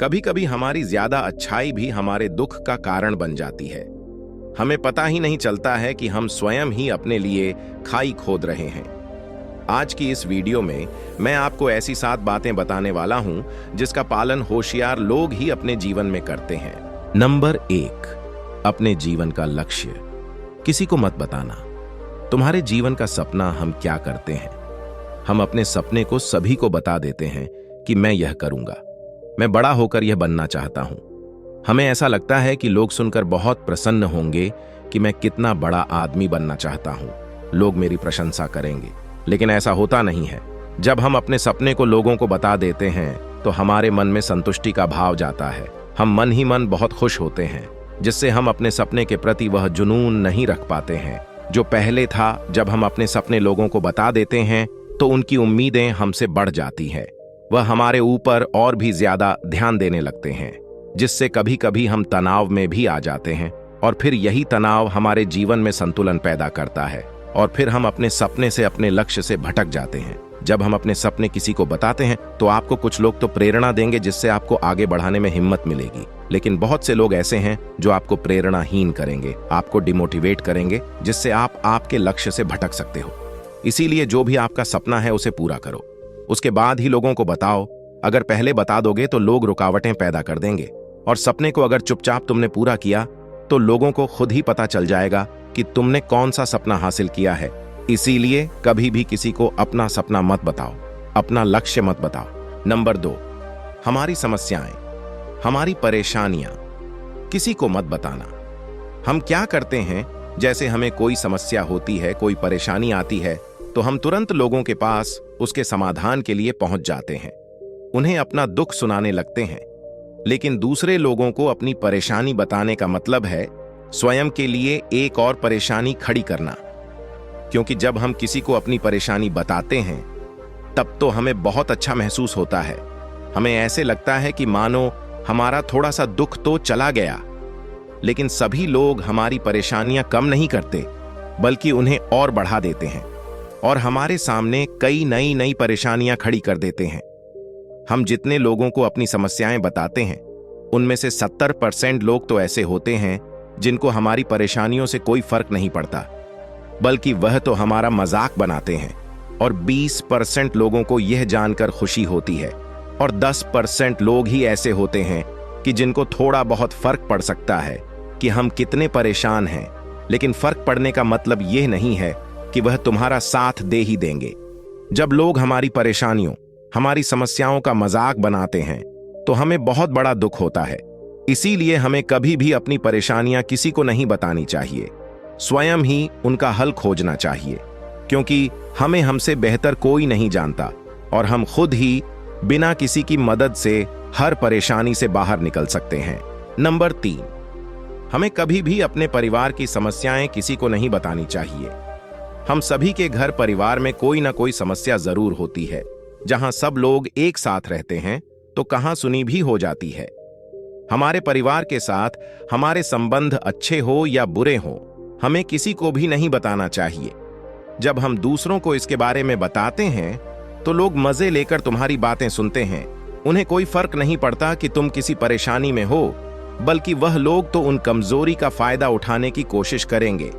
कभी कभी हमारी ज्यादा अच्छाई भी हमारे दुख का कारण बन जाती है। हमें पता ही नहीं चलता है कि हम स्वयं ही अपने लिए खाई खोद रहे हैं। आज की इस वीडियो में मैं आपको ऐसी 7 बातें बताने वाला हूं जिसका पालन होशियार लोग ही अपने जीवन में करते हैं। नंबर 1, अपने जीवन का लक्ष्य किसी को मत बताना। तुम्हारे जीवन का सपना हम क्या करते हैं? हम अपने सपने को सभी को बता देते हैं कि मैं यह करूंगा, मैं बड़ा होकर यह बनना चाहता हूं। हमें ऐसा लगता है कि लोग सुनकर बहुत प्रसन्न होंगे कि मैं कितना बड़ा आदमी बनना चाहता हूं, लोग मेरी प्रशंसा करेंगे। लेकिन ऐसा होता नहीं है। जब हम अपने सपने को लोगों को बता देते हैं तो हमारे मन में संतुष्टि का भाव जाता है। हम मन ही मन बहुत खुश होते हैं, जिससे हम अपने सपने के प्रति वह जुनून नहीं रख पाते हैं जो पहले था। जब हम अपने सपने लोगों को बता देते हैं तो उनकी उम्मीदें हमसे बढ़ जाती हैं। वह हमारे ऊपर और भी ज्यादा ध्यान देने लगते हैं, जिससे कभी कभी हम तनाव में भी आ जाते हैं और फिर यही तनाव हमारे जीवन में संतुलन पैदा करता है और फिर हम अपने सपने से, अपने लक्ष्य से भटक जाते हैं। जब हम अपने सपने किसी को बताते हैं तो आपको कुछ लोग तो प्रेरणा देंगे, जिससे आपको आगे बढ़ाने में हिम्मत मिलेगी। लेकिन बहुत से लोग ऐसे हैं जो आपको प्रेरणाहीन करेंगे, आपको डिमोटिवेट करेंगे, जिससे आप आपके लक्ष्य से भटक सकते हो। इसीलिए जो भी आपका सपना है उसे पूरा करो, उसके बाद ही लोगों को बताओ। अगर पहले बता दोगे तो लोग रुकावटें पैदा कर देंगे, और सपने को अगर चुपचाप तुमने पूरा किया तो लोगों को खुद ही पता चल जाएगा कि तुमने कौन सा सपना हासिल किया है। इसीलिए कभी भी किसी को अपना सपना मत बताओ, अपना लक्ष्य मत बताओ। नंबर 2, हमारी समस्याएं, हमारी परेशानियां किसी को मत बताना। हम क्या करते हैं, जैसे हमें कोई समस्या होती है, कोई परेशानी आती है, तो हम तुरंत लोगों के पास उसके समाधान के लिए पहुंच जाते हैं, उन्हें अपना दुख सुनाने लगते हैं। लेकिन दूसरे लोगों को अपनी परेशानी बताने का मतलब है स्वयं के लिए एक और परेशानी खड़ी करना। क्योंकि जब हम किसी को अपनी परेशानी बताते हैं तब तो हमें बहुत अच्छा महसूस होता है। हमें ऐसे लगता है कि मानो हमारा थोड़ा सा दुख तो चला गया। लेकिन सभी लोग हमारी परेशानियां कम नहीं करते, बल्कि उन्हें और बढ़ा देते हैं और हमारे सामने कई नई परेशानियां खड़ी कर देते हैं। हम जितने लोगों को अपनी समस्याएं बताते हैं उनमें से 70% लोग तो ऐसे होते हैं जिनको हमारी परेशानियों से कोई फर्क नहीं पड़ता, बल्कि वह तो हमारा मजाक बनाते हैं। और 20% लोगों को यह जानकर खुशी होती है, और 10% लोग ही ऐसे होते हैं कि जिनको थोड़ा बहुत फर्क पड़ सकता है कि हम कितने परेशान हैं। लेकिन फर्क पड़ने का मतलब यह नहीं है कि वह तुम्हारा साथ दे ही देंगे। जब लोग हमारी परेशानियों, हमारी समस्याओं का मजाक बनाते हैं तो हमें बहुत बड़ा दुख होता है। इसीलिए हमें कभी भी अपनी परेशानियां किसी को नहीं बतानी चाहिए, स्वयं ही उनका हल खोजना चाहिए। क्योंकि हमें हमसे बेहतर कोई नहीं जानता और हम खुद ही बिना किसी की मदद से हर परेशानी से बाहर निकल सकते हैं। नंबर 3, हमें कभी भी अपने परिवार की समस्याएं किसी को नहीं बतानी चाहिए। हम सभी के घर परिवार में कोई ना कोई समस्या जरूर होती है। जहां सब लोग एक साथ रहते हैं तो कहां सुनी भी हो जाती है। हमारे परिवार के साथ हमारे संबंध अच्छे हो या बुरे हो, हमें किसी को भी नहीं बताना चाहिए। जब हम दूसरों को इसके बारे में बताते हैं तो लोग मजे लेकर तुम्हारी बातें सुनते हैं। उन्हें कोई फर्क नहीं पड़ता कि तुम किसी परेशानी में हो, बल्कि वह लोग तो उन कमजोरी का फायदा उठाने की कोशिश करेंगे।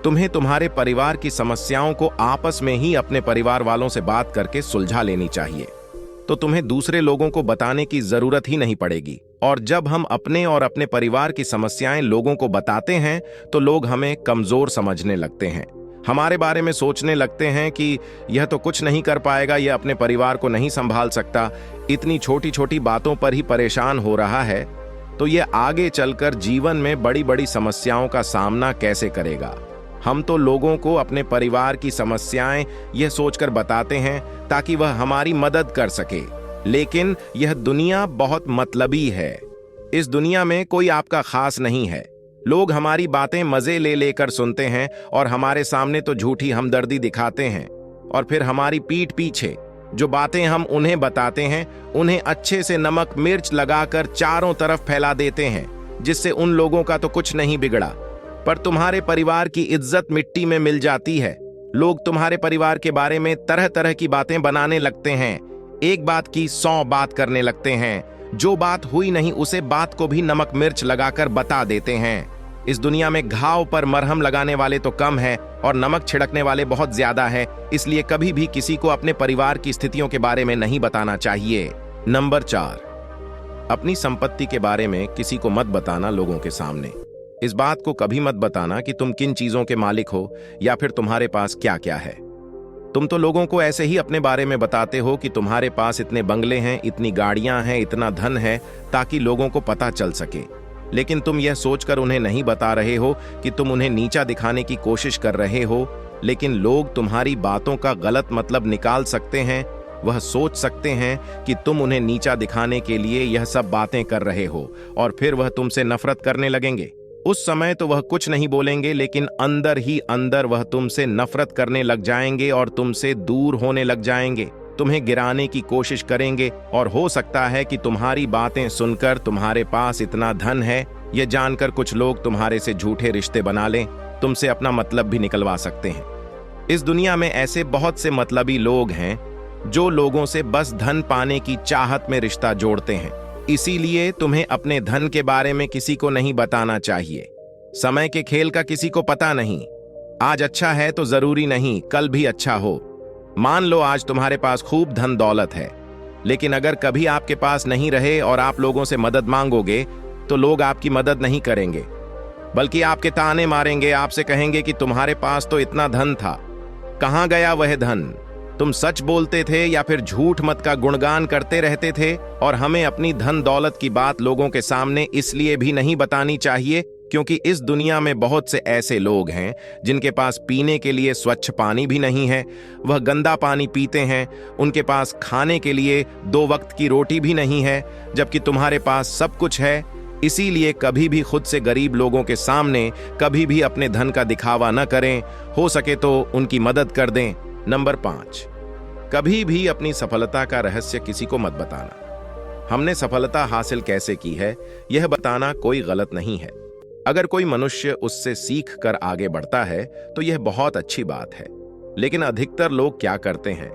तुम्हें तुम्हारे परिवार की समस्याओं को आपस में ही अपने परिवार वालों से बात करके सुलझा लेनी चाहिए, तो तुम्हें दूसरे लोगों को बताने की जरूरत ही नहीं पड़ेगी। और जब हम अपने और अपने परिवार की समस्याएं लोगों को बताते हैं तो लोग हमें कमजोर समझने लगते हैं, हमारे बारे में सोचने लगते हैं कि यह तो कुछ नहीं कर पाएगा, यह अपने परिवार को नहीं संभाल सकता, इतनी छोटी छोटी बातों पर ही परेशान हो रहा है, तो यह आगे चलकर जीवन में बड़ी बड़ी समस्याओं का सामना कैसे करेगा। हम तो लोगों को अपने परिवार की समस्याएं यह सोचकर बताते हैं ताकि वह हमारी मदद कर सके। लेकिन यह दुनिया बहुत मतलबी है। इस दुनिया में कोई आपका खास नहीं है। लोग हमारी बातें मजे ले लेकर सुनते हैं और हमारे सामने तो झूठी हमदर्दी दिखाते हैं, और फिर हमारी पीठ पीछे जो बातें हम उन्हें बताते हैं उन्हें अच्छे से नमक मिर्च लगाकर चारों तरफ फैला देते हैं, जिससे उन लोगों का तो कुछ नहीं बिगड़ा, पर तुम्हारे परिवार की इज्जत मिट्टी में मिल जाती है। लोग तुम्हारे परिवार के बारे में तरह तरह की बातें बनाने लगते हैं, एक बात की 100 बात करने लगते हैं। जो बात हुई नहीं उसे बात को भी नमक मिर्च लगाकर बता देते हैं। इस दुनिया में घाव पर मरहम लगाने वाले तो कम है और नमक छिड़कने वाले बहुत ज्यादा है, इसलिए कभी भी किसी को अपने परिवार की स्थितियों के बारे में नहीं बताना चाहिए। नंबर 4, अपनी संपत्ति के बारे में किसी को मत बताना लोगों के सामने। इस बात को कभी मत बताना कि तुम किन चीजों के मालिक हो या फिर तुम्हारे पास क्या क्या है। तुम तो लोगों को ऐसे ही अपने बारे में बताते हो कि तुम्हारे पास इतने बंगले हैं, इतनी गाड़ियां हैं, इतना धन है, ताकि लोगों को पता चल सके। लेकिन तुम यह सोचकर उन्हें नहीं बता रहे हो कि तुम उन्हें नीचा दिखाने की कोशिश कर रहे हो। लेकिन लोग तुम्हारी बातों का गलत मतलब निकाल सकते हैं। वह सोच सकते हैं कि तुम उन्हें नीचा दिखाने के लिए यह सब बातें कर रहे हो और फिर वह तुमसे नफरत करने लगेंगे। उस समय तो वह कुछ नहीं बोलेंगे, लेकिन अंदर ही अंदर वह तुमसे नफरत करने लग जाएंगे और तुमसे दूर होने लग जाएंगे। तुम्हें गिराने की कोशिश करेंगे और हो सकता है कि तुम्हारी बातें सुनकर तुम्हारे पास इतना धन है ये जानकर कुछ लोग तुम्हारे से झूठे रिश्ते बना लें, तुमसे अपना मतलब भी निकलवा सकते हैं। इस दुनिया में ऐसे बहुत से मतलबी लोग हैं जो लोगों से बस धन पाने की चाहत में रिश्ता जोड़ते हैं। इसीलिए तुम्हें अपने धन के बारे में किसी को नहीं बताना चाहिए। समय के खेल का किसी को पता नहीं। आज अच्छा है तो जरूरी नहीं कल भी अच्छा हो। मान लो आज तुम्हारे पास खूब धन दौलत है, लेकिन अगर कभी आपके पास नहीं रहे और आप लोगों से मदद मांगोगे तो लोग आपकी मदद नहीं करेंगे, बल्कि आपके ताने मारेंगे। आपसे कहेंगे कि तुम्हारे पास तो इतना धन था, कहां गया वह धन? तुम सच बोलते थे या फिर झूठ मत का गुणगान करते रहते थे? और हमें अपनी धन दौलत की बात लोगों के सामने इसलिए भी नहीं बतानी चाहिए क्योंकि इस दुनिया में बहुत से ऐसे लोग हैं जिनके पास पीने के लिए स्वच्छ पानी भी नहीं है, वह गंदा पानी पीते हैं। उनके पास खाने के लिए 2 वक्त की रोटी भी नहीं है, जबकि तुम्हारे पास सब कुछ है। इसीलिए कभी भी खुद से गरीब लोगों के सामने कभी भी अपने धन का दिखावा न करें। हो सके तो उनकी मदद कर दें। नंबर 5, कभी भी अपनी सफलता का रहस्य किसी को मत बताना। हमने सफलता हासिल कैसे की है यह बताना कोई गलत नहीं है। अगर कोई मनुष्य उससे सीख कर आगे बढ़ता है तो यह बहुत अच्छी बात है। लेकिन अधिकतर लोग क्या करते हैं,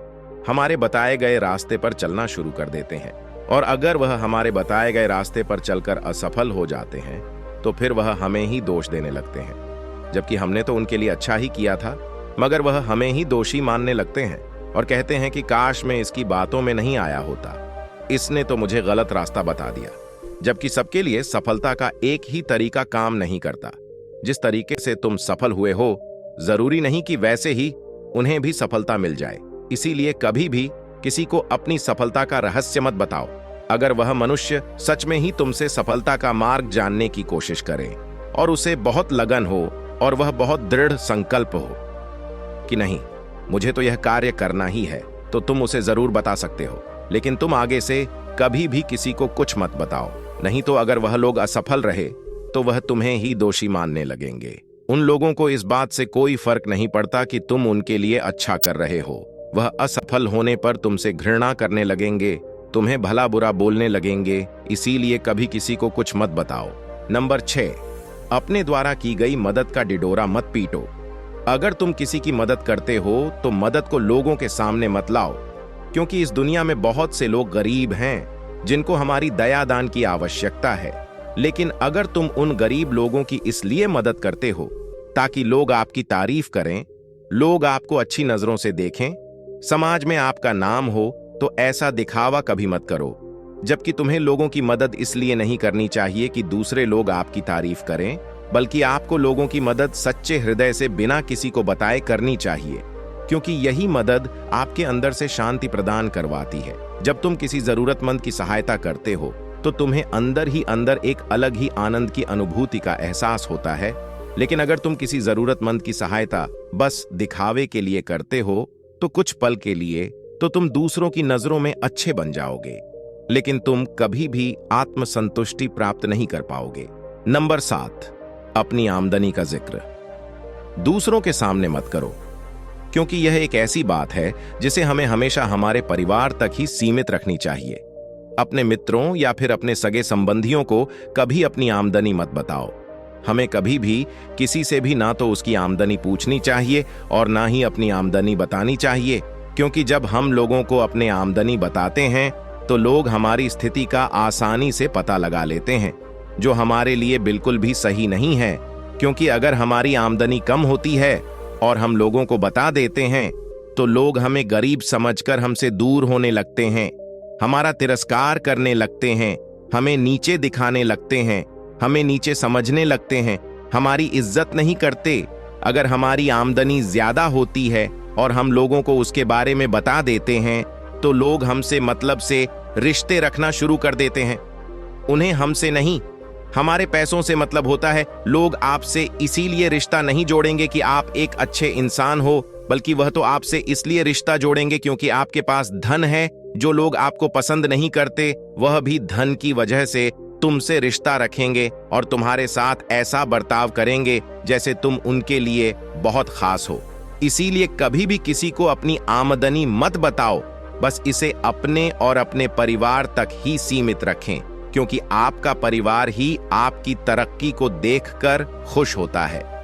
हमारे बताए गए रास्ते पर चलना शुरू कर देते हैं, और अगर वह हमारे बताए गए रास्ते पर चलकर असफल हो जाते हैं तो फिर वह हमें ही दोष देने लगते हैं, जबकि हमने तो उनके लिए अच्छा ही किया था। मगर वह हमें ही दोषी मानने लगते हैं और कहते हैं कि काश मैं इसकी बातों में नहीं आया होता, इसने तो मुझे गलत रास्ता बता दिया। जबकि सबके लिए सफलता का एक ही तरीका काम नहीं करता। जिस तरीके से तुम सफल हुए हो जरूरी नहीं कि वैसे ही उन्हें भी सफलता मिल जाए। इसीलिए कभी भी किसी को अपनी सफलता का रहस्य मत बताओ। अगर वह मनुष्य सच में ही तुमसे सफलता का मार्ग जानने की कोशिश करे और उसे बहुत लगन हो और वह बहुत दृढ़ संकल्प हो कि नहीं मुझे तो यह कार्य करना ही है, तो तुम उसे जरूर बता सकते हो। लेकिन तुम आगे से कभी भी किसी को कुछ मत बताओ, नहीं तो अगर वह लोग असफल रहे तो वह तुम्हें ही दोषी मानने लगेंगे। उन लोगों को इस बात से कोई फर्क नहीं पड़ता कि तुम उनके लिए अच्छा कर रहे हो। वह असफल होने पर तुमसे घृणा करने लगेंगे, तुम्हें भला बुरा बोलने लगेंगे। इसीलिए कभी किसी को कुछ मत बताओ। नंबर 6, अपने द्वारा की गई मदद का डिडोरा मत पीटो। अगर तुम किसी की मदद करते हो तो मदद को लोगों के सामने मत लाओ, क्योंकि इस दुनिया में बहुत से लोग गरीब हैं जिनको हमारी दया दान की आवश्यकता है। लेकिन अगर तुम उन गरीब लोगों की इसलिए मदद करते हो ताकि लोग आपकी तारीफ करें, लोग आपको अच्छी नजरों से देखें, समाज में आपका नाम हो, तो ऐसा दिखावा कभी मत करो। जबकि तुम्हें लोगों की मदद इसलिए नहीं करनी चाहिए कि दूसरे लोग आपकी तारीफ करें, बल्कि आपको लोगों की मदद सच्चे हृदय से बिना किसी को बताए करनी चाहिए, क्योंकि यही मदद आपके अंदर से शांति प्रदान करवाती है। जब तुम किसी जरूरतमंद की सहायता करते हो तो तुम्हें अंदर ही अंदर एक अलग ही आनंद की अनुभूति का एहसास होता है। लेकिन अगर तुम किसी जरूरतमंद की सहायता बस दिखावे के लिए करते हो तो कुछ पल के लिए तो तुम दूसरों की नजरों में अच्छे बन जाओगे, लेकिन तुम कभी भी आत्मसंतुष्टि प्राप्त नहीं कर पाओगे। नंबर 7, अपनी आमदनी का जिक्र दूसरों के सामने मत करो, क्योंकि यह एक ऐसी बात है जिसे हमें हमेशा हमारे परिवार तक ही सीमित रखनी चाहिए। अपने मित्रों या फिर अपने सगे संबंधियों को कभी अपनी आमदनी मत बताओ। हमें कभी भी किसी से भी ना तो उसकी आमदनी पूछनी चाहिए और ना ही अपनी आमदनी बतानी चाहिए, क्योंकि जब हम लोगों को अपने आमदनी बताते हैं तो लोग हमारी स्थिति का आसानी से पता लगा लेते हैं, जो हमारे लिए बिल्कुल भी सही नहीं है। क्योंकि अगर हमारी आमदनी कम होती है और हम लोगों को बता देते हैं, तो लोग हमें गरीब समझकर हमसे दूर होने लगते हैं, हमारा तिरस्कार करने लगते हैं, हमें नीचे दिखाने लगते हैं, हमें नीचे समझने लगते हैं, हमारी इज्जत नहीं करते। अगर हमारी आमदनी ज्यादा होती है और हम लोगों को उसके बारे में बता देते हैं, तो लोग हमसे मतलब से रिश्ते रखना शुरू कर देते हैं। उन्हें हमसे नहीं, हमारे पैसों से मतलब होता है। लोग आपसे इसीलिए रिश्ता नहीं जोड़ेंगे कि आप एक अच्छे इंसान हो, बल्कि वह तो आपसे इसलिए रिश्ता जोड़ेंगे क्योंकि आपके पास धन है। जो लोग आपको पसंद नहीं करते, वह भी धन की वजह से तुमसे रिश्ता रखेंगे और तुम्हारे साथ ऐसा बर्ताव करेंगे जैसे तुम उनके लिए बहुत खास हो। इसीलिए कभी भी किसी को अपनी आमदनी मत बताओ, बस इसे अपने और अपने परिवार तक ही सीमित रखें, क्योंकि आपका परिवार ही आपकी तरक्की को देखकर खुश होता है।